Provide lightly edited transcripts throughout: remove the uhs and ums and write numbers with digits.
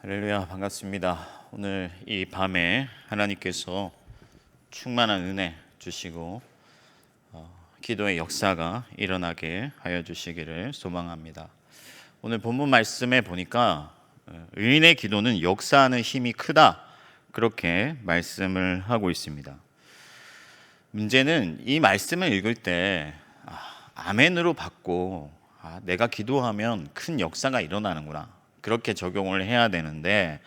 할렐루야, 반갑습니다. 오늘 이 밤에 하나님께서 충만한 은혜 주시고 기도의 역사가 일어나게 하여 주시기를 소망합니다. 오늘 본문 말씀에 보니까 의인의 기도는 역사하는 힘이 크다, 그렇게 말씀을 하고 있습니다. 문제는 이 말씀을 읽을 때 아멘으로 받고 내가 기도하면 큰 역사가 일어나는구나, 그렇게 적용을 해야 되는데,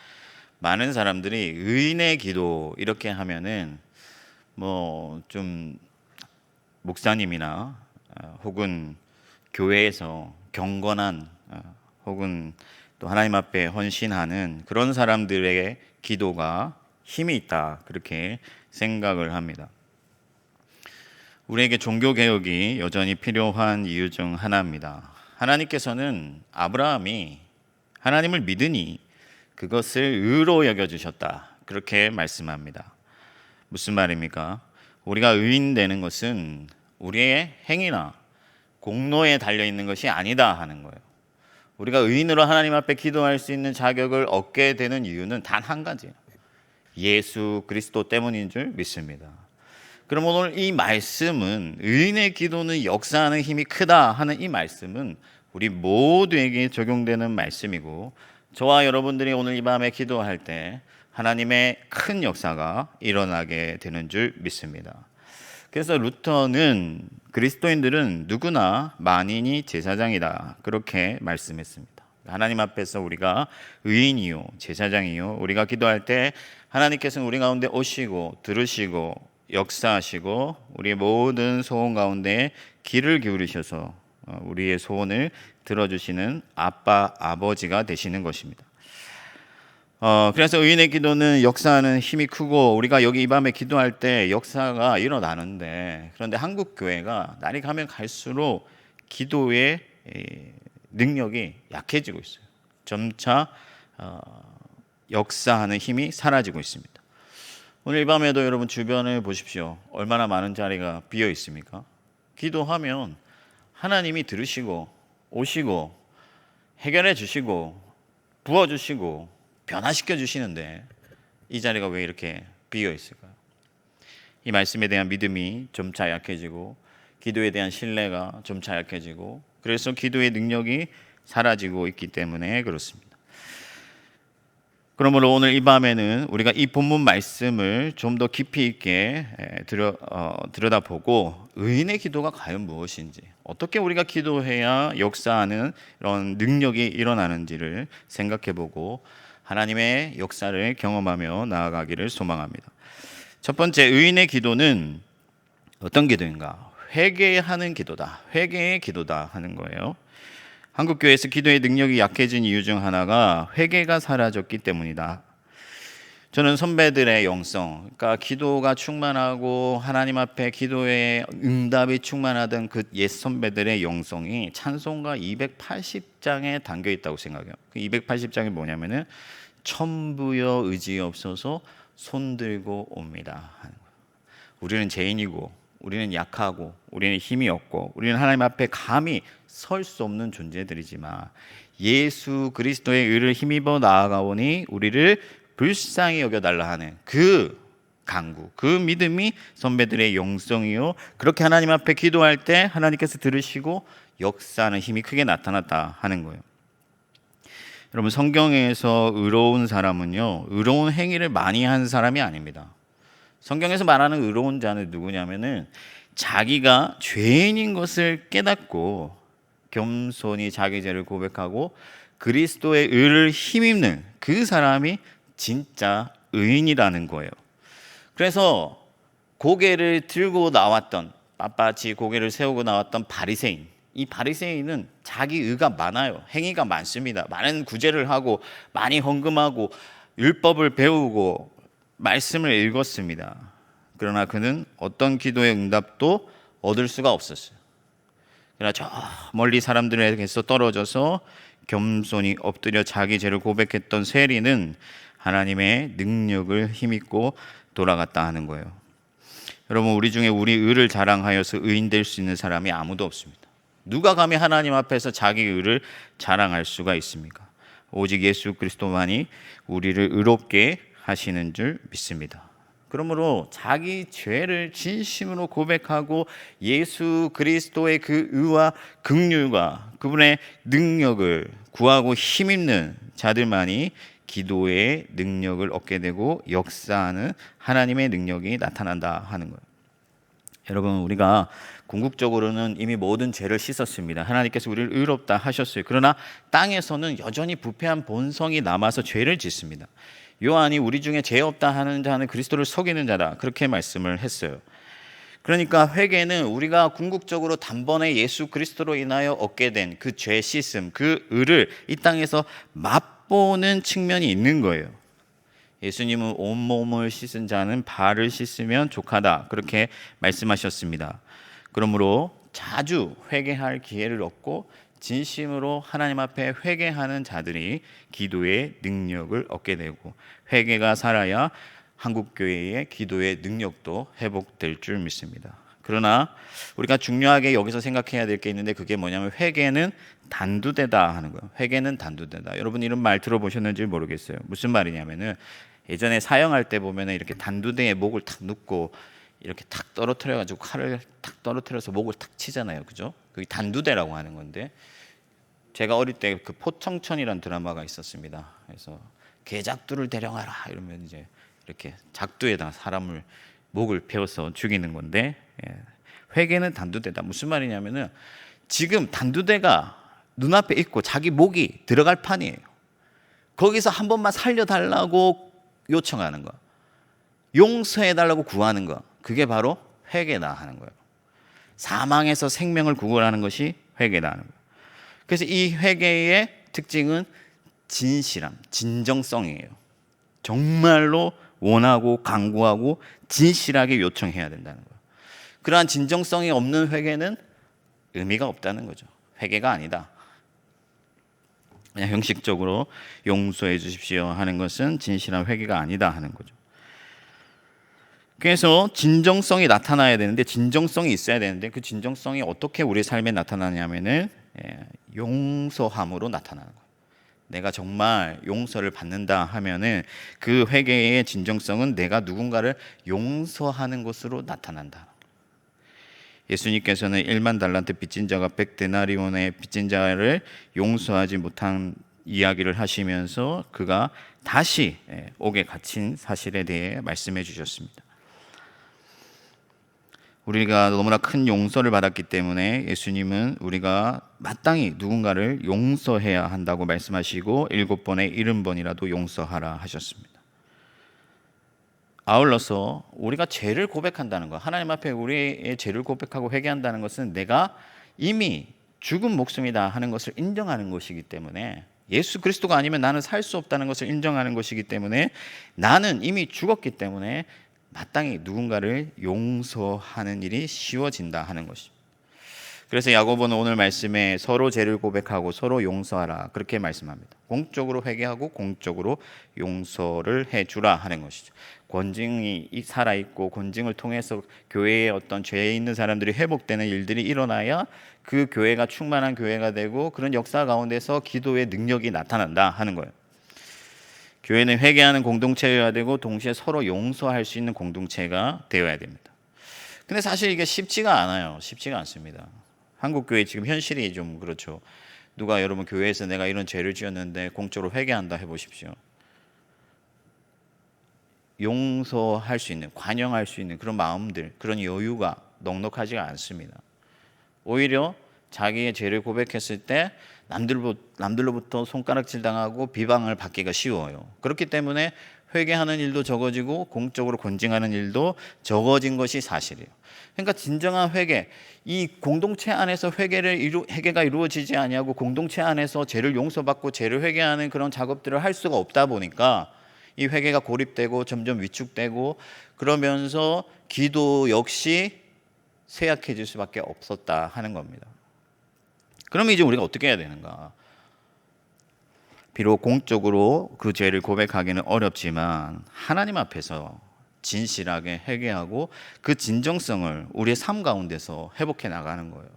많은 사람들이 의인의 기도 이렇게 하면은 좀 목사님이나 혹은 교회에서 경건한 혹은 또 하나님 앞에 헌신하는 그런 사람들의 기도가 힘이 있다, 그렇게 생각을 합니다. 우리에게 종교개혁이 여전히 필요한 이유 중 하나입니다. 하나님께서는 아브라함이 하나님을 믿으니 그것을 의로 여겨주셨다, 그렇게 말씀합니다. 무슨 말입니까? 우리가 의인 되는 것은 우리의 행위나 공로에 달려있는 것이 아니다 하는 거예요. 우리가 의인으로 하나님 앞에 기도할 수 있는 자격을 얻게 되는 이유는 단 한 가지예요. 예수 그리스도 때문인 줄 믿습니다. 그럼 오늘 이 말씀은, 의인의 기도는 역사하는 힘이 크다 하는 이 말씀은 우리 모두에게 적용되는 말씀이고, 저와 여러분들이 오늘 이 밤에 기도할 때 하나님의 큰 역사가 일어나게 되는 줄 믿습니다. 그래서 루터는 그리스도인들은 누구나 만인이 제사장이다, 그렇게 말씀했습니다. 하나님 앞에서 우리가 의인이요 제사장이요, 우리가 기도할 때 하나님께서는 우리 가운데 오시고 들으시고 역사하시고 우리의 모든 소원 가운데 귀를 기울이셔서 우리의 소원을 들어주시는 아빠, 아버지가 되시는 것입니다. 그래서 의인의 기도는 역사하는 힘이 크고, 우리가 여기 이 밤에 기도할 때 역사가 일어나는데, 그런데 한국 교회가 날이 가면 갈수록 기도의 능력이 약해지고 있어요. 점차 역사하는 힘이 사라지고 있습니다. 오늘 이 밤에도 여러분 주변을 보십시오. 얼마나 많은 자리가 비어 있습니까? 기도하면 하나님이 들으시고 오시고 해결해 주시고 부어주시고 변화시켜 주시는데, 이 자리가 왜 이렇게 비어 있을까요? 이 말씀에 대한 믿음이 점차 약해지고 기도에 대한 신뢰가 점차 약해지고, 그래서 기도의 능력이 사라지고 있기 때문에 그렇습니다. 그러므로 오늘 이 밤에는 우리가 이 본문 말씀을 좀 더 깊이 있게 들여다보고, 의인의 기도가 과연 무엇인지, 어떻게 우리가 기도해야 역사하는 이런 능력이 일어나는지를 생각해보고 하나님의 역사를 경험하며 나아가기를 소망합니다. 첫 번째, 의인의 기도는 어떤 기도인가? 회개하는 기도다, 회개의 기도다 하는 거예요. 한국교회에서 기도의 능력이 약해진 이유 중 하나가 회개가 사라졌기 때문이다. 저는 선배들의 영성, 그러니까 기도가 충만하고 하나님 앞에 기도의 응답이 충만하던 그 옛 선배들의 영성이 찬송가 280장에 담겨 있다고 생각해요. 그 280장이 뭐냐면은 천부여 의지없어서 손들고 옵니다 하는 거예요. 우리는 죄인이고 우리는 약하고 우리는 힘이 없고 우리는 하나님 앞에 감히 설 수 없는 존재들이지만, 예수 그리스도의 의를 힘입어 나아가오니 우리를 불쌍히 여겨달라 하는 그 간구, 그 믿음이 선배들의 영성이요, 그렇게 하나님 앞에 기도할 때 하나님께서 들으시고 역사하는 힘이 크게 나타났다 하는 거예요. 여러분, 성경에서 의로운 사람은요, 의로운 행위를 많이 한 사람이 아닙니다. 성경에서 말하는 의로운 자는 누구냐면은 자기가 죄인인 것을 깨닫고 겸손히 자기 죄를 고백하고 그리스도의 의를 힘입는 그 사람이 진짜 의인이라는 거예요. 그래서 고개를 들고 나왔던, 빳빳이 고개를 세우고 나왔던 바리새인, 이 바리새인은 자기 의가 많아요. 행위가 많습니다. 많은 구제를 하고 많이 헌금하고 율법을 배우고 말씀을 읽었습니다. 그러나 그는 어떤 기도의 응답도 얻을 수가 없었어요. 그러나 저 멀리 사람들에게서 떨어져서 겸손히 엎드려 자기 죄를 고백했던 세리는 하나님의 능력을 힘입고 돌아갔다 하는 거예요. 여러분, 우리 중에 우리 의를 자랑하여서 의인 될 수 있는 사람이 아무도 없습니다. 누가 감히 하나님 앞에서 자기 의를 자랑할 수가 있습니까? 오직 예수 그리스도만이 우리를 의롭게 하시는 줄 믿습니다. 그러므로 자기 죄를 진심으로 고백하고 예수 그리스도의 그 의와 긍휼과 그분의 능력을 구하고 힘입는 자들만이 기도의 능력을 얻게 되고 역사하는 하나님의 능력이 나타난다 하는 거예요. 여러분, 우리가 궁극적으로는 이미 모든 죄를 씻었습니다. 하나님께서 우리를 의롭다 하셨어요. 그러나 땅에서는 여전히 부패한 본성이 남아서 죄를 짓습니다. 요한이 우리 중에 죄 없다 하는 자는 그리스도를 속이는 자다, 그렇게 말씀을 했어요. 그러니까 회개는 우리가 궁극적으로 단번에 예수 그리스도로 인하여 얻게 된 그 죄 씻음, 그 의를 이 땅에서 맛보는 측면이 있는 거예요. 예수님은 온몸을 씻은 자는 발을 씻으면 족하다, 그렇게 말씀하셨습니다. 그러므로 자주 회개할 기회를 얻고 진심으로 하나님 앞에 회개하는 자들이 기도의 능력을 얻게 되고, 회개가 살아야 한국교회의 기도의 능력도 회복될 줄 믿습니다. 그러나 우리가 중요하게 여기서 생각해야 될 게 있는데, 그게 뭐냐면 회개는 단두대다 하는 거예요. 회개는 단두대다. 여러분 이런 말 들어보셨는지 모르겠어요. 무슨 말이냐면은, 예전에 사형할 때 보면은 이렇게 단두대에 목을 탁 묶고 이렇게 탁 떨어뜨려 가지고 칼을 탁 떨어뜨려서 목을 탁 치잖아요. 그죠? 그게 단두대라고 하는 건데, 제가 어릴 때 그 포청천이라는 드라마가 있었습니다. 그래서 개작두를 대령하라 이러면 이제 이렇게 작두에다 사람을 목을 베어서 죽이는 건데, 회개는 단두대다. 무슨 말이냐면은, 지금 단두대가 눈앞에 있고 자기 목이 들어갈 판이에요. 거기서 한 번만 살려달라고 요청하는 거, 용서해달라고 구하는 거, 그게 바로 회개다 하는 거예요. 사망에서 생명을 구원하는 것이 회개다 하는 거예요. 그래서 이 회개의 특징은 진실함, 진정성이에요. 정말로 원하고 간구하고 진실하게 요청해야 된다는 거예요. 그러한 진정성이 없는 회개는 의미가 없다는 거죠. 회개가 아니다. 그냥 형식적으로 용서해 주십시오 하는 것은 진실한 회개가 아니다 하는 거죠. 그래서 진정성이 나타나야 되는데, 진정성이 있어야 되는데, 그 진정성이 어떻게 우리 삶에 나타나냐면은 용서함으로 나타나는 거예요. 내가 정말 용서를 받는다 하면은 그 회개의 진정성은 내가 누군가를 용서하는 것으로 나타난다. 예수님께서는 1만 달란트 빚진 자가 100데나리온의 빚진 자를 용서하지 못한 이야기를 하시면서 그가 다시 옥에 갇힌 사실에 대해 말씀해 주셨습니다. 우리가 너무나 큰 용서를 받았기 때문에 예수님은 우리가 마땅히 누군가를 용서해야 한다고 말씀하시고 7번에 70번이라도 용서하라 하셨습니다. 아울러서 우리가 죄를 고백한다는 것, 하나님 앞에 우리의 죄를 고백하고 회개한다는 것은 내가 이미 죽은 목숨이다 하는 것을 인정하는 것이기 때문에, 예수 그리스도가 아니면 나는 살 수 없다는 것을 인정하는 것이기 때문에, 나는 이미 죽었기 때문에 마땅히 누군가를 용서하는 일이 쉬워진다 하는 것입니다. 그래서 야고보는 오늘 말씀에 서로 죄를 고백하고 서로 용서하라, 그렇게 말씀합니다. 공적으로 회개하고 공적으로 용서를 해주라 하는 것이죠. 권징이 살아있고 권징을 통해서 교회에 어떤 죄에 있는 사람들이 회복되는 일들이 일어나야 그 교회가 충만한 교회가 되고, 그런 역사 가운데서 기도의 능력이 나타난다 하는 거예요. 교회는 회개하는 공동체여야 되고 동시에 서로 용서할 수 있는 공동체가 되어야 됩니다. 근데 사실 이게 쉽지가 않아요. 쉽지가 않습니다. 한국 교회 지금 현실이 좀 그렇죠. 누가 여러분 교회에서 내가 이런 죄를 지었는데 공적으로 회개한다 해보십시오. 용서할 수 있는, 관용할 수 있는 그런 마음들, 그런 여유가 넉넉하지가 않습니다. 오히려 자기의 죄를 고백했을 때 남들로부터 손가락질 당하고 비방을 받기가 쉬워요. 그렇기 때문에 회개하는 일도 적어지고 공적으로 권징하는 일도 적어진 것이 사실이에요. 그러니까 진정한 회개, 이 공동체 안에서 회개가 이루어지지 아니하고 공동체 안에서 죄를 용서받고 죄를 회개하는 그런 작업들을 할 수가 없다 보니까 이 회개가 고립되고 점점 위축되고, 그러면서 기도 역시 쇠약해질 수밖에 없었다 하는 겁니다. 그러면 이제 우리가 어떻게 해야 되는가? 비록 공적으로 그 죄를 고백하기는 어렵지만 하나님 앞에서 진실하게 회개하고 그 진정성을 우리의 삶 가운데서 회복해 나가는 거예요.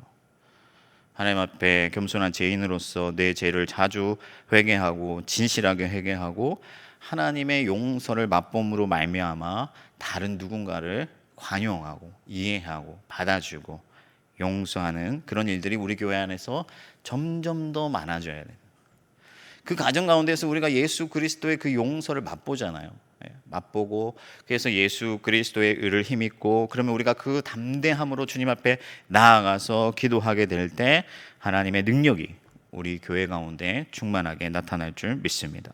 하나님 앞에 겸손한 죄인으로서 내 죄를 자주 회개하고 진실하게 회개하고 하나님의 용서를 맛봄으로 말미암아 다른 누군가를 관용하고 이해하고 받아주고 용서하는 그런 일들이 우리 교회 안에서 점점 더 많아져야 돼요. 그 과정 가운데서 우리가 예수 그리스도의 그 용서를 맛보잖아요. 맛보고 그래서 예수 그리스도의 의를 힘입고 그러면 우리가 그 담대함으로 주님 앞에 나아가서 기도하게 될 때 하나님의 능력이 우리 교회 가운데 충만하게 나타날 줄 믿습니다.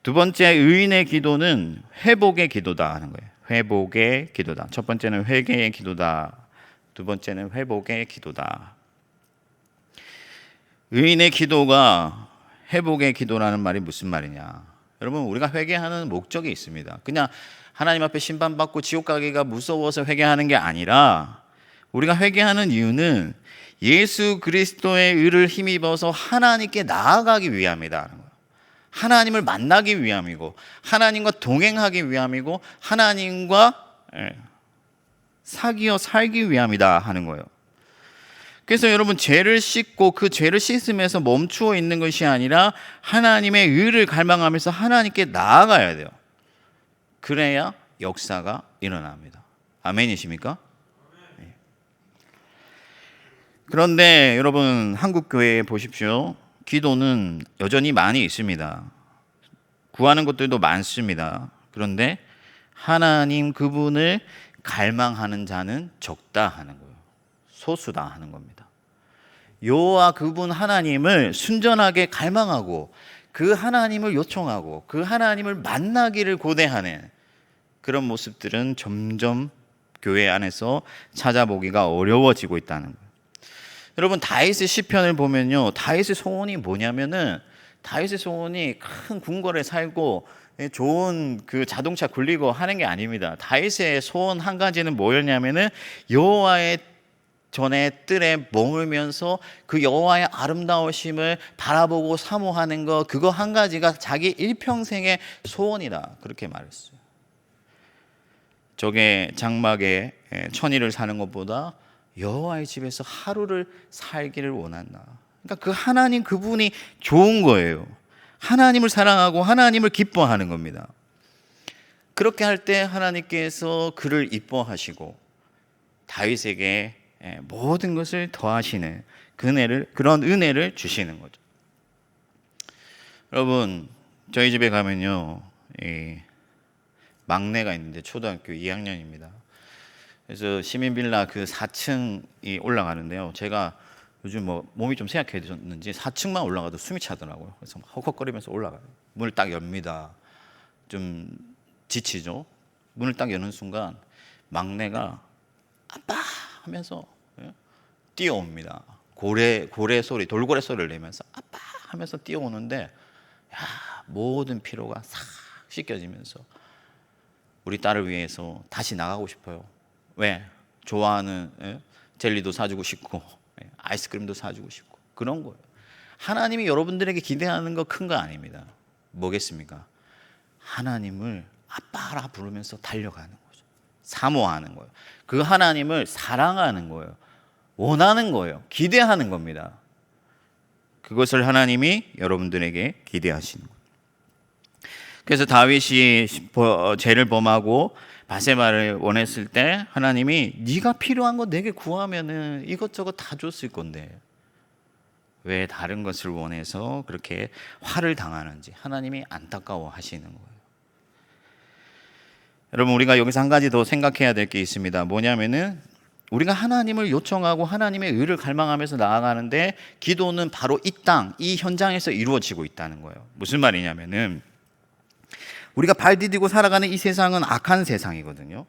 두 번째, 의인의 기도는 회복의 기도다 하는 거예요. 회복의 기도다. 첫 번째는 회개의 기도다. 두 번째는 회복의 기도다. 의인의 기도가 회복의 기도라는 말이 무슨 말이냐? 여러분, 우리가 회개하는 목적이 있습니다. 그냥 하나님 앞에 심판받고 지옥 가기가 무서워서 회개하는 게 아니라 우리가 회개하는 이유는 예수 그리스도의 의를 힘입어서 하나님께 나아가기 위함이다. 하나님을 만나기 위함이고 하나님과 동행하기 위함이고 하나님과 사귀어 살기 위함이다 하는 거예요. 그래서 여러분, 죄를 씻고 그 죄를 씻으면서 멈추어 있는 것이 아니라 하나님의 의를 갈망하면서 하나님께 나아가야 돼요. 그래야 역사가 일어납니다. 아멘이십니까? 네. 그런데 여러분, 한국 교회에 보십시오. 기도는 여전히 많이 있습니다. 구하는 것들도 많습니다. 그런데 하나님 그분을 갈망하는 자는 적다 하는 거예요. 소수다 하는 겁니다. 여호와 그분 하나님을 순전하게 갈망하고 그 하나님을 요청하고 그 하나님을 만나기를 고대하는 그런 모습들은 점점 교회 안에서 찾아보기가 어려워지고 있다는 거예요. 여러분, 다윗의 시편을 보면요, 다윗의 소원이 뭐냐면은 다윗의 소원이 큰 궁궐에 살고 좋은 그 자동차 굴리고 하는 게 아닙니다. 다윗의 소원 한 가지는 뭐였냐면은 여호와의 전에 뜰에 머물면서 그 여호와의 아름다우심을 바라보고 사모하는 것, 그거 한 가지가 자기 일평생의 소원이다, 그렇게 말했어요. 저게 장막에 천일을 사는 것보다 여호와의 집에서 하루를 살기를 원한다. 그러니까 그 하나님 그분이 좋은 거예요. 하나님을 사랑하고 하나님을 기뻐하는 겁니다. 그렇게 할 때 하나님께서 그를 이뻐하시고 다윗에게 모든 것을 더하시는 그런 은혜를 주시는 거죠. 여러분, 저희 집에 가면요, 막내가 있는데 초등학교 2학년입니다. 그래서 시민빌라 그 4층이 올라가는데요. 제가 요즘 몸이 좀 쇠약해졌는지 4층만 올라가도 숨이 차더라고요. 그래서 헉헉거리면서 올라가요. 문을 딱 엽니다. 좀 지치죠. 문을 딱 여는 순간 막내가 아빠 하면서 뛰어옵니다. 고래 소리, 돌고래 소리를 내면서 아빠 하면서 뛰어오는데 모든 피로가 싹 씻겨지면서 우리 딸을 위해서 다시 나가고 싶어요. 왜? 좋아하는 젤리도 사주고 싶고 아이스크림도 사주고 싶고 그런 거예요. 하나님이 여러분들에게 기대하는 거 큰 거 아닙니다. 뭐겠습니까? 하나님을 아빠라 부르면서 달려가는 거죠. 사모하는 거예요. 그 하나님을 사랑하는 거예요. 원하는 거예요. 기대하는 겁니다. 그것을 하나님이 여러분들에게 기대하시는 거예요. 그래서 다윗이 죄를 범하고 바세바를 원했을 때 하나님이 네가 필요한 거 내게 구하면은 이것저것 다 줬을 건데 왜 다른 것을 원해서 그렇게 화를 당하는지 하나님이 안타까워 하시는 거예요. 여러분, 우리가 여기서 한 가지 더 생각해야 될 게 있습니다. 뭐냐면은 우리가 하나님을 요청하고 하나님의 의를 갈망하면서 나아가는데 기도는 바로 이 땅, 이 현장에서 이루어지고 있다는 거예요. 무슨 말이냐면은 우리가 발 디디고 살아가는 이 세상은 악한 세상이거든요.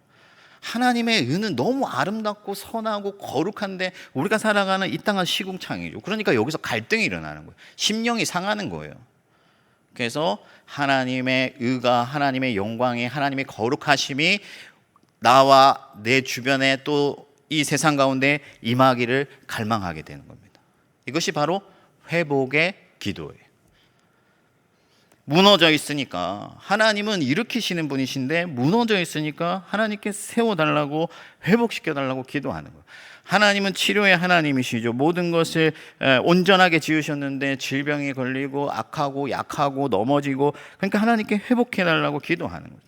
하나님의 의는 너무 아름답고 선하고 거룩한데 우리가 살아가는 이 땅은 시궁창이죠. 그러니까 여기서 갈등이 일어나는 거예요. 심령이 상하는 거예요. 그래서 하나님의 의가, 하나님의 영광이, 하나님의 거룩하심이 나와 내 주변에 또 이 세상 가운데 임하기를 갈망하게 되는 겁니다. 이것이 바로 회복의 기도예요. 무너져 있으니까 하나님은 일으키시는 분이신데 무너져 있으니까 하나님께 세워달라고 회복시켜달라고 기도하는 거예요. 하나님은 치료의 하나님이시죠. 모든 것을 온전하게 지으셨는데 질병이 걸리고 악하고 약하고 넘어지고, 그러니까 하나님께 회복해달라고 기도하는 거예요.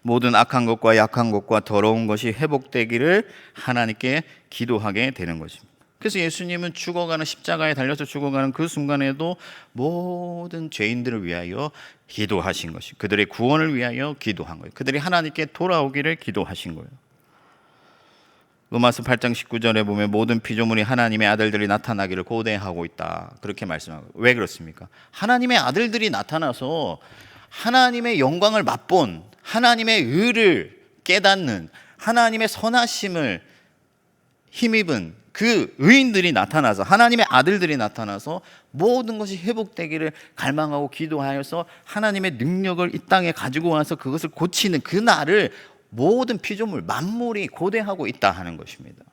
모든 악한 것과 약한 것과 더러운 것이 회복되기를 하나님께 기도하게 되는 것입니다. 그래서 예수님은 죽어가는, 십자가에 달려서 죽어가는 그 순간에도 모든 죄인들을 위하여 기도하신 것이, 그들의 구원을 위하여 기도한 거예요. 그들이 하나님께 돌아오기를 기도하신 거예요. 로마서 8장 19절에 보면 모든 피조물이 하나님의 아들들이 나타나기를 고대하고 있다, 그렇게 말씀하고. 왜 그렇습니까? 하나님의 아들들이 나타나서 하나님의 영광을 맛본, 하나님의 의를 깨닫는, 하나님의 선하심을 힘입은 그 의인들이 나타나서, 하나님의 아들들이 나타나서 모든 것이 회복되기를 갈망하고 기도하여서 하나님의 능력을 이 땅에 가지고 와서 그것을 고치는 그 날을 모든 피조물, 만물이 고대하고 있다 하는 것입니다.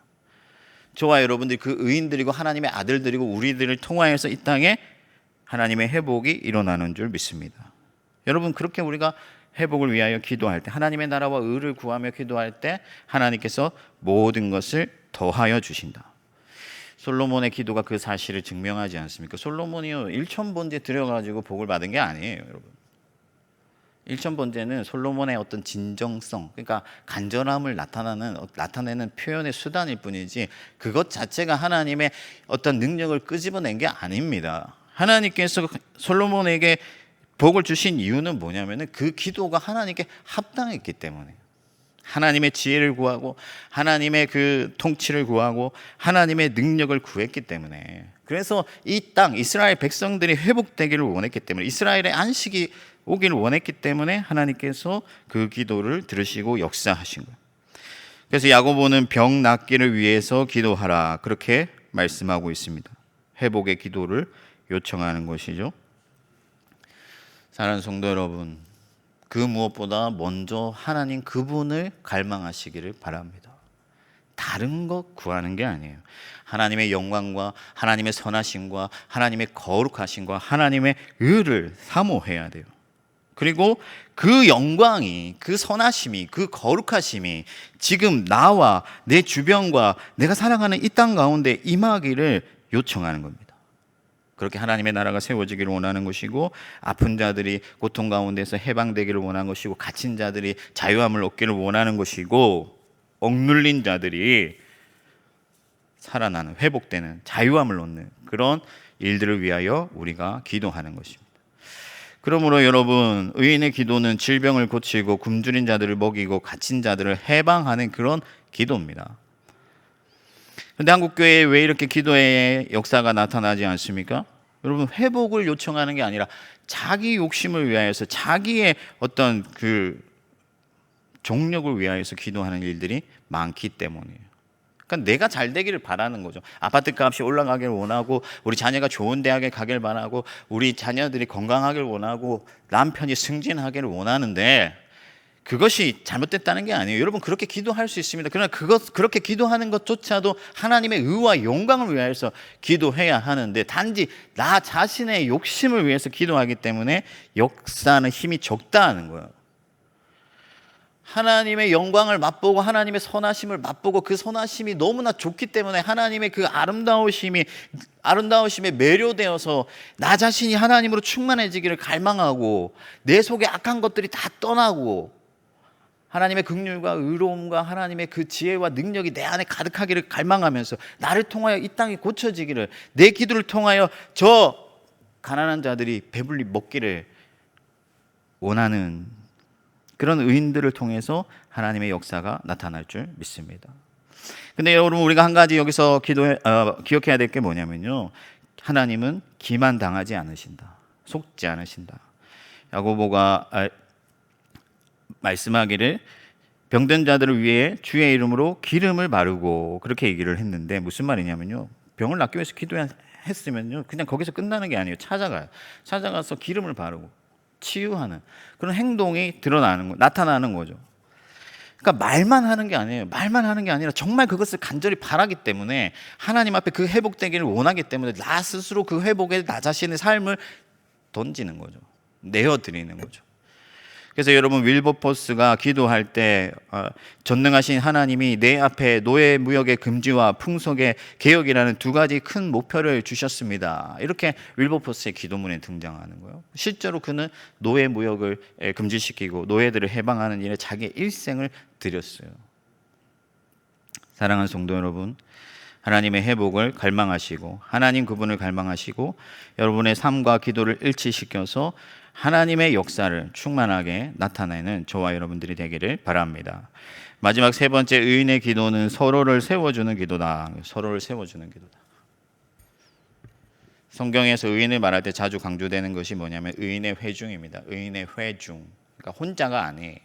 저와 여러분들이 그 의인들이고 하나님의 아들들이고 우리들을 통하여서 이 땅에 하나님의 회복이 일어나는 줄 믿습니다. 여러분, 그렇게 우리가 회복을 위하여 기도할 때, 하나님의 나라와 의를 구하며 기도할 때 하나님께서 모든 것을 더하여 주신다. 솔로몬의 기도가 그 사실을 증명하지 않습니까? 솔로몬이요 1,000번째 드려가지고 복을 받은 게 아니에요, 여러분. 1,000번째는 솔로몬의 어떤 진정성, 그러니까 간절함을 나타내는 표현의 수단일 뿐이지 그것 자체가 하나님의 어떤 능력을 끄집어낸 게 아닙니다. 하나님께서 솔로몬에게 복을 주신 이유는 뭐냐면은 그 기도가 하나님께 합당했기 때문에, 하나님의 지혜를 구하고 하나님의 그 통치를 구하고 하나님의 능력을 구했기 때문에, 그래서 이 땅 이스라엘 백성들이 회복되기를 원했기 때문에, 이스라엘의 안식이 오기를 원했기 때문에 하나님께서 그 기도를 들으시고 역사하신 거예요. 그래서 야고보는 병 낫기를 위해서 기도하라, 그렇게 말씀하고 있습니다. 회복의 기도를 요청하는 것이죠. 사랑하는 성도 여러분, 그 무엇보다 먼저 하나님 그분을 갈망하시기를 바랍니다. 다른 것 구하는 게 아니에요. 하나님의 영광과 하나님의 선하심과 하나님의 거룩하심과 하나님의 의를 사모해야 돼요. 그리고 그 영광이, 그 선하심이, 그 거룩하심이 지금 나와 내 주변과 내가 살아가는 이 땅 가운데 임하기를 요청하는 겁니다. 그렇게 하나님의 나라가 세워지기를 원하는 것이고, 아픈 자들이 고통 가운데서 해방되기를 원하는 것이고, 갇힌 자들이 자유함을 얻기를 원하는 것이고, 억눌린 자들이 살아나는, 회복되는, 자유함을 얻는 그런 일들을 위하여 우리가 기도하는 것입니다. 그러므로 여러분, 의인의 기도는 질병을 고치고 굶주린 자들을 먹이고 갇힌 자들을 해방하는 그런 기도입니다. 그런데 한국교회에 왜 이렇게 기도의 역사가 나타나지 않습니까? 여러분, 회복을 요청하는 게 아니라 자기 욕심을 위하여서, 자기의 어떤 그 종력을 위하여서 기도하는 일들이 많기 때문이에요. 그러니까 내가 잘 되기를 바라는 거죠. 아파트 값이 올라가기를 원하고, 우리 자녀가 좋은 대학에 가길 바라고, 우리 자녀들이 건강하길 원하고, 남편이 승진하기를 원하는데 그것이 잘못됐다는 게 아니에요. 여러분, 그렇게 기도할 수 있습니다. 그러나 그렇게 기도하는 것조차도 하나님의 의와 영광을 위하여서 기도해야 하는데, 단지 나 자신의 욕심을 위해서 기도하기 때문에 역사하는 힘이 적다는 거예요. 하나님의 영광을 맛보고 하나님의 선하심을 맛보고 그 선하심이 너무나 좋기 때문에 하나님의 그 아름다우심에 매료되어서 나 자신이 하나님으로 충만해지기를 갈망하고, 내 속에 악한 것들이 다 떠나고 하나님의 긍휼과 의로움과 하나님의 그 지혜와 능력이 내 안에 가득하기를 갈망하면서, 나를 통하여 이 땅이 고쳐지기를, 내 기도를 통하여 저 가난한 자들이 배불리 먹기를 원하는 그런 의인들을 통해서 하나님의 역사가 나타날 줄 믿습니다. 근데 여러분, 우리가 한 가지 여기서 기억해야 될 게 뭐냐면요, 하나님은 기만당하지 않으신다, 속지 않으신다. 야고보가 말씀하기를 병든 자들을 위해 주의 이름으로 기름을 바르고, 그렇게 얘기를 했는데 무슨 말이냐면요, 병을 낫기 위해서 기도했으면요 그냥 거기서 끝나는 게 아니에요. 찾아가서 기름을 바르고 치유하는 그런 행동이 나타나는 거죠. 그러니까 말만 하는 게 아니에요. 말만 하는 게 아니라 정말 그것을 간절히 바라기 때문에, 하나님 앞에 그 회복되기를 원하기 때문에 나 스스로 그 회복에 나 자신의 삶을 던지는 거죠. 내어드리는 거죠. 그래서 여러분, 윌버포스가 기도할 때 전능하신 하나님이 내 앞에 노예 무역의 금지와 풍속의 개혁이라는 두 가지 큰 목표를 주셨습니다. 이렇게 윌버포스의 기도문에 등장하는 거예요. 실제로 그는 노예 무역을 금지시키고 노예들을 해방하는 일에 자기의 일생을 드렸어요. 사랑하는 성도 여러분, 하나님의 회복을 갈망하시고 하나님 그분을 갈망하시고 여러분의 삶과 기도를 일치시켜서 하나님의 역사를 충만하게 나타내는 저와 여러분들이 되기를 바랍니다. 마지막 세 번째, 의인의 기도는 서로를 세워주는 기도다. 서로를 세워주는 기도다. 성경에서 의인을 말할 때 자주 강조되는 것이 뭐냐면 의인의 회중입니다. 의인의 회중. 그러니까 혼자가 아니에요.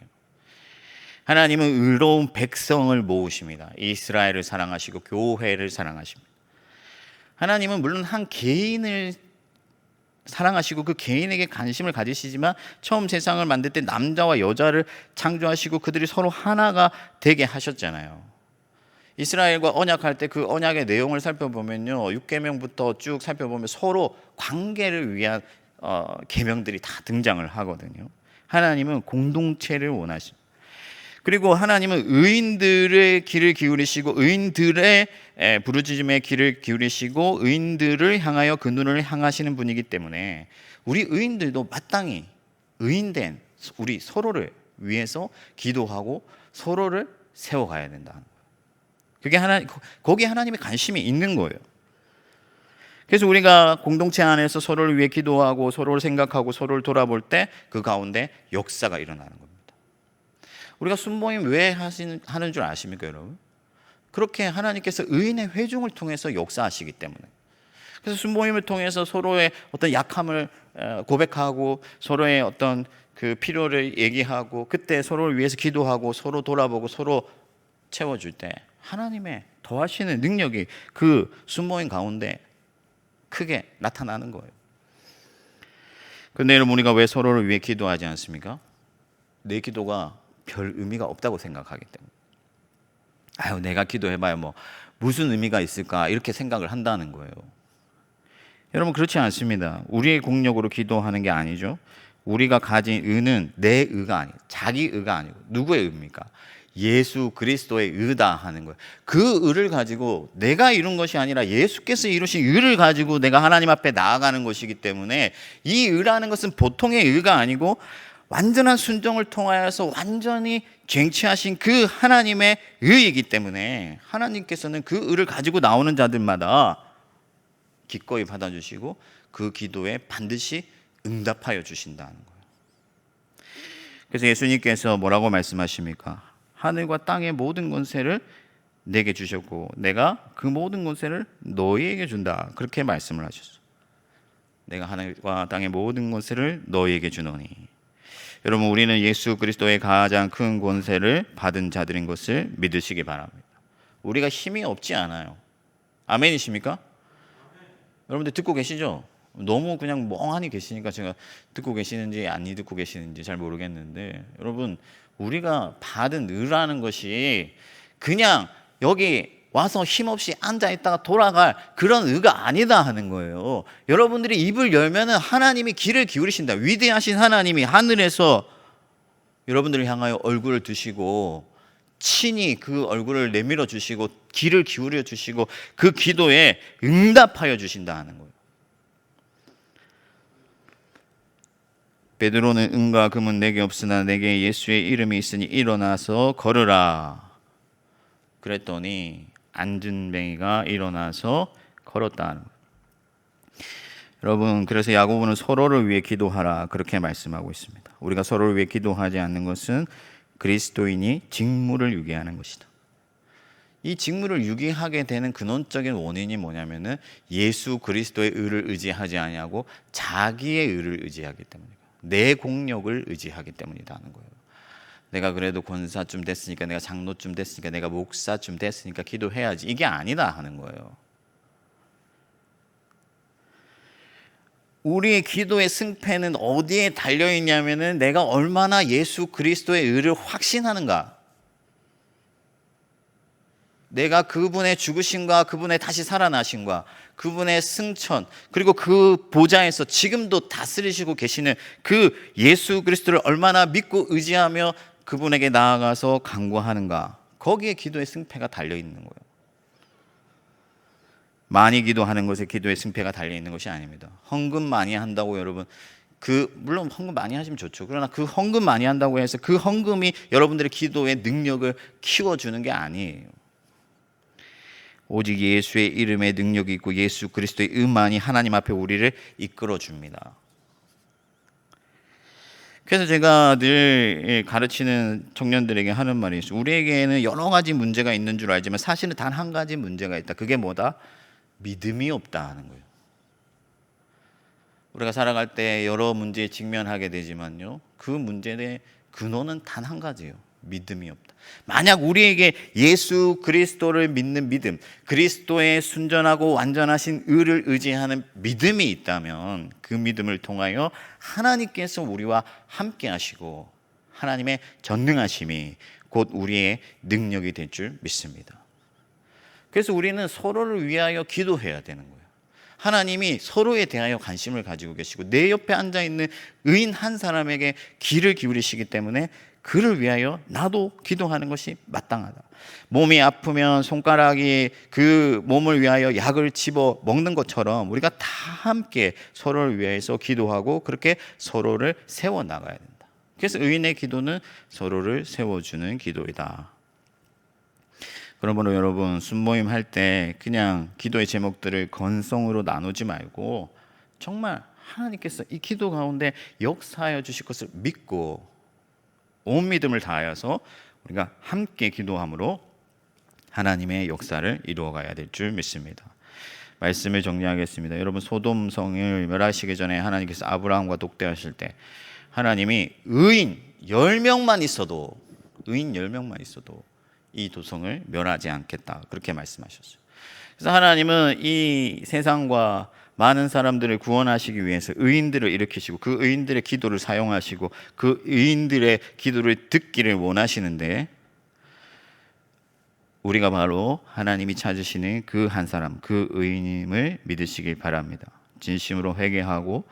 하나님은 의로운 백성을 모으십니다. 이스라엘을 사랑하시고 교회를 사랑하십니다. 하나님은 물론 한 개인을 사랑하시고 그 개인에게 관심을 가지시지만 처음 세상을 만들 때 남자와 여자를 창조하시고 그들이 서로 하나가 되게 하셨잖아요. 이스라엘과 언약할 때 그 언약의 내용을 살펴보면요, 6계명부터 쭉 살펴보면 서로 관계를 위한 계명들이 다 등장을 하거든요. 하나님은 공동체를 원하십니다. 그리고 하나님은 의인들의 길을 기울이시고 의인들의 부르짖음의 길을 기울이시고 의인들을 향하여 그 눈을 향하시는 분이기 때문에 우리 의인들도 마땅히 의인된 우리 서로를 위해서 기도하고 서로를 세워가야 된다는 거예요. 거기에 하나님의 관심이 있는 거예요. 그래서 우리가 공동체 안에서 서로를 위해 기도하고 서로를 생각하고 서로를 돌아볼 때 그 가운데 역사가 일어나는 겁니다. 우리가 순모임 왜 하는 줄 아십니까, 여러분? 그렇게 하나님께서 의인의 회중을 통해서 역사하시기 때문에. 그래서 순모임을 통해서 서로의 어떤 약함을 고백하고 서로의 어떤 그 필요를 얘기하고 그때 서로를 위해서 기도하고 서로 돌아보고 서로 채워줄 때 하나님의 더하시는 능력이 그 순모임 가운데 크게 나타나는 거예요. 그런데 여러분, 우리가 왜 서로를 위해 기도하지 않습니까? 내 기도가 별 의미가 없다고 생각하기 때문에 내가 기도해봐야 뭐 무슨 의미가 있을까 이렇게 생각을 한다는 거예요. 여러분, 그렇지 않습니다. 우리의 공력으로 기도하는 게 아니죠. 우리가 가진 의는 내 의가 아니고 자기 의가 아니고 누구의 의입니까? 예수 그리스도의 의다 하는 거예요. 그 의를 가지고 내가 이룬 것이 아니라 예수께서 이루신 의를 가지고 내가 하나님 앞에 나아가는 것이기 때문에 이 의라는 것은 보통의 의가 아니고 완전한 순종을 통하여서 완전히 쟁취하신 그 하나님의 의이기 때문에 하나님께서는 그 의를 가지고 나오는 자들마다 기꺼이 받아주시고 그 기도에 반드시 응답하여 주신다는 거예요. 그래서 예수님께서 뭐라고 말씀하십니까? 하늘과 땅의 모든 권세를 내게 주셨고 내가 그 모든 권세를 너희에게 준다. 그렇게 말씀을 하셨어요. 내가 하늘과 땅의 모든 권세를 너희에게 주노니. 여러분, 우리는 예수 그리스도의 가장 큰 권세를 받은 자들인 것을 믿으시기 바랍니다. 우리가 힘이 없지 않아요. 아멘이십니까? 여러분들 듣고 계시죠? 너무 그냥 멍하니 계시니까 제가 듣고 계시는지 안 듣고 계시는지 잘 모르겠는데, 여러분, 우리가 받은 의라는 것이 그냥 여기 와서 힘없이 앉아있다가 돌아갈 그런 의가 아니다 하는 거예요. 여러분들이 입을 열면은 하나님이 귀를 기울이신다. 위대하신 하나님이 하늘에서 여러분들을 향하여 얼굴을 드시고 친히 그 얼굴을 내밀어 주시고 귀를 기울여 주시고 그 기도에 응답하여 주신다 하는 거예요. 베드로는 은과 금은 내게 없으나 내게 예수의 이름이 있으니 일어나서 걸으라. 그랬더니 안진뱅이가 일어나서 걸었다. 여러분, 그래서 야고보는 서로를 위해 기도하라 그렇게 말씀하고 있습니다. 우리가 서로를 위해 기도하지 않는 것은 그리스도인이 직무를 유기하는 것이다. 이 직무를 유기하게 되는 근원적인 원인이 뭐냐면은 예수 그리스도의 의를 의지하지 아니하고 자기의 의를 의지하기 때문이다. 내 공력을 의지하기 때문이다 하는 거예요. 내가 그래도 권사쯤 됐으니까, 내가 장로쯤 됐으니까, 내가 목사쯤 됐으니까 기도해야지, 이게 아니다 하는 거예요. 우리의 기도의 승패는 어디에 달려있냐면은 내가 얼마나 예수 그리스도의 의를 확신하는가, 내가 그분의 죽으심과 그분의 다시 살아나심과 그분의 승천, 그리고 그 보좌에서 지금도 다스리시고 계시는 그 예수 그리스도를 얼마나 믿고 의지하며 그분에게 나아가서 간구하는가, 거기에 기도의 승패가 달려있는 거예요. 많이 기도하는 것에 기도의 승패가 달려있는 것이 아닙니다. 헌금 많이 한다고 여러분, 물론 헌금 많이 하시면 좋죠. 그러나 그 헌금 많이 한다고 해서 그 헌금이 여러분들의 기도의 능력을 키워주는 게 아니에요. 오직 예수의 이름에 능력이 있고 예수 그리스도의 의만이 하나님 앞에 우리를 이끌어줍니다. 그래서 제가 늘 가르치는 청년들에게 하는 말이 있어요. 우리에게는 여러 가지 문제가 있는 줄 알지만 사실은 단 한 가지 문제가 있다. 그게 뭐다? 믿음이 없다 하는 거예요. 우리가 살아갈 때 여러 문제에 직면하게 되지만요, 그 문제의 근원은 단 한 가지예요. 믿음이 없다. 만약 우리에게 예수 그리스도를 믿는 믿음, 그리스도의 순전하고 완전하신 의를 의지하는 믿음이 있다면 그 믿음을 통하여 하나님께서 우리와 함께 하시고 하나님의 전능하심이 곧 우리의 능력이 될 줄 믿습니다. 그래서 우리는 서로를 위하여 기도해야 되는 거예요. 하나님이 서로에 대하여 관심을 가지고 계시고 내 옆에 앉아있는 의인 한 사람에게 귀를 기울이시기 때문에 그를 위하여 나도 기도하는 것이 마땅하다. 몸이 아프면 손가락이 그 몸을 위하여 약을 집어 먹는 것처럼 우리가 다 함께 서로를 위해서 기도하고 그렇게 서로를 세워나가야 된다. 그래서 의인의 기도는 서로를 세워주는 기도이다. 그러므로 여러분, 순모임 할 때 그냥 기도의 제목들을 건성으로 나누지 말고 정말 하나님께서 이 기도 가운데 역사하여 주실 것을 믿고 온 믿음을 다하여서 우리가 함께 기도함으로 하나님의 역사를 이루어가야 될 줄 믿습니다. 말씀을 정리하겠습니다. 여러분, 소돔성을 멸하시기 전에 하나님께서 아브라함과 독대하실 때 하나님이 의인 10명만 있어도 이 도성을 멸하지 않겠다, 그렇게 말씀하셨어요. 그래서 하나님은 이 세상과 많은 사람들을 구원하시기 위해서 의인들을 일으키시고 그 의인들의 기도를 사용하시고 그 의인들의 기도를 듣기를 원하시는데, 우리가 바로 하나님이 찾으시는 그 한 사람, 그 의인임을 믿으시길 바랍니다. 진심으로 회개하고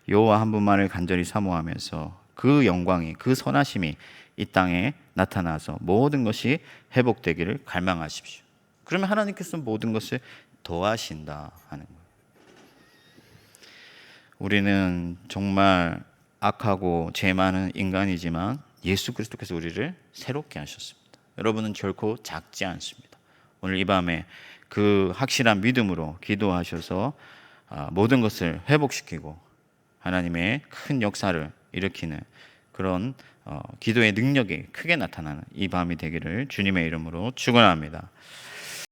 여호와 한 분만을 간절히 사모하면서 그 영광이, 그 선하심이 이 땅에 나타나서 모든 것이 회복되기를 갈망하십시오. 그러면 하나님께서 모든 것을 더하신다 하는 거예요. 우리는 정말 악하고 죄 많은 인간이지만 예수 그리스도께서 우리를 새롭게 하셨습니다. 여러분은 결코 작지 않습니다. 오늘 이 밤에 그 확실한 믿음으로 기도하셔서 모든 것을 회복시키고 하나님의 큰 역사를 일으키는 그런 기도의 능력이 크게 나타나는 이 밤이 되기를 주님의 이름으로 축원합니다.